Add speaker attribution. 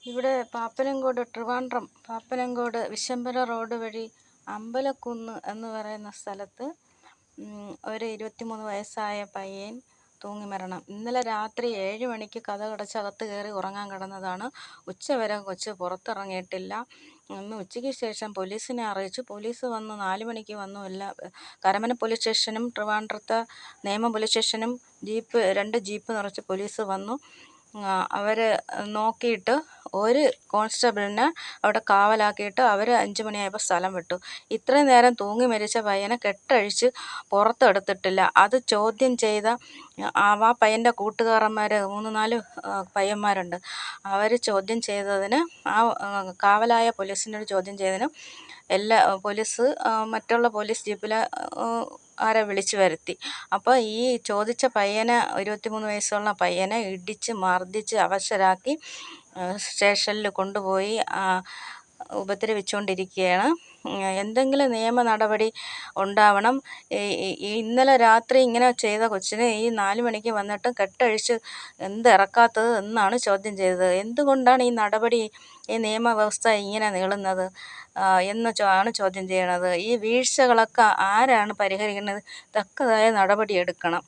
Speaker 1: ഇവിടെ ട്രിവാൻഡ്രം പാപ്പനംകോട് വിശംബര റോഡ് വഴി അമ്പലക്കുന്ന് എന്ന് പറയുന്ന സ്ഥലത്ത് ഒരു 23 വയസ്സായ പയ്യൻ തൂങ്ങി മരണം. ഇന്നലെ രാത്രി 7 മണിക്ക് കതകടച്ച് അകത്ത് കയറി ഉറങ്ങാൻ കിടന്നതാണ്. ഉച്ചവരെ കൊച്ച് പുറത്തിറങ്ങിയിട്ടില്ല. ഇന്ന് ഉച്ചയ്ക്ക് ശേഷം പോലീസിനെ അറിയിച്ചു. പോലീസ് വന്നു 4 മണിക്ക് വന്നു. കരമന പോലീസ് സ്റ്റേഷനും ട്രിവാൻഡ്രത്തെ നേമം പോലീസ് സ്റ്റേഷനും 2 ജീപ്പ് നിറച്ച് പോലീസ് വന്നു. അവർ നോക്കിയിട്ട് ഒരു കോൺസ്റ്റബിളിനെ അവിടെ കാവലാക്കിയിട്ട് അവർ 5 മണിയായപ്പോൾ സ്ഥലം വിട്ടു. ഇത്രയും നേരം തൂങ്ങി മരിച്ച പയ്യനെ കെട്ടഴിച്ച് പുറത്തെടുത്തിട്ടില്ല. അത് ചോദ്യം ചെയ്ത ആ പയ്യൻ്റെ കൂട്ടുകാരന്മാർ 3-4 പയ്യന്മാരുണ്ട്. അവർ ചോദ്യം ചെയ്തതിന് കാവലായ പോലീസിനോട് ചോദ്യം ചെയ്തതിന് പോലീസ് മറ്റുള്ള പോലീസ് ജീപ്പിലെ ആരെ വിളിച്ചു വരുത്തി. അപ്പോൾ ഈ ചോദിച്ച പയ്യനെ 23 വയസ്സുള്ള പയ്യനെ ഇടിച്ച് മർദ്ദിച്ച് അവശരാക്കി സ്റ്റേഷനിൽ കൊണ്ടുപോയി ഉപദ്രവിച്ചുകൊണ്ടിരിക്കുകയാണ്. എന്തെങ്കിലും നിയമ നടപടി ഉണ്ടാവണം. ഇന്നലെ രാത്രി ഇങ്ങനെ ചെയ്ത കൊച്ചിനെ ഈ 4 മണിക്ക് വന്നിട്ട് കെട്ടഴിച്ച് എന്തിറക്കാത്തത് എന്നാണ് ചോദ്യം ചെയ്തത്. എന്തുകൊണ്ടാണ് ഈ നിയമവ്യവസ്ഥ ഇങ്ങനെ നീളുന്നത് ആണ് ചോദ്യം ചെയ്യണത്. ഈ വീഴ്ചകളൊക്കെ ആരാണ് പരിഹരിക്കുന്നത്? തക്കതായ നടപടി എടുക്കണം.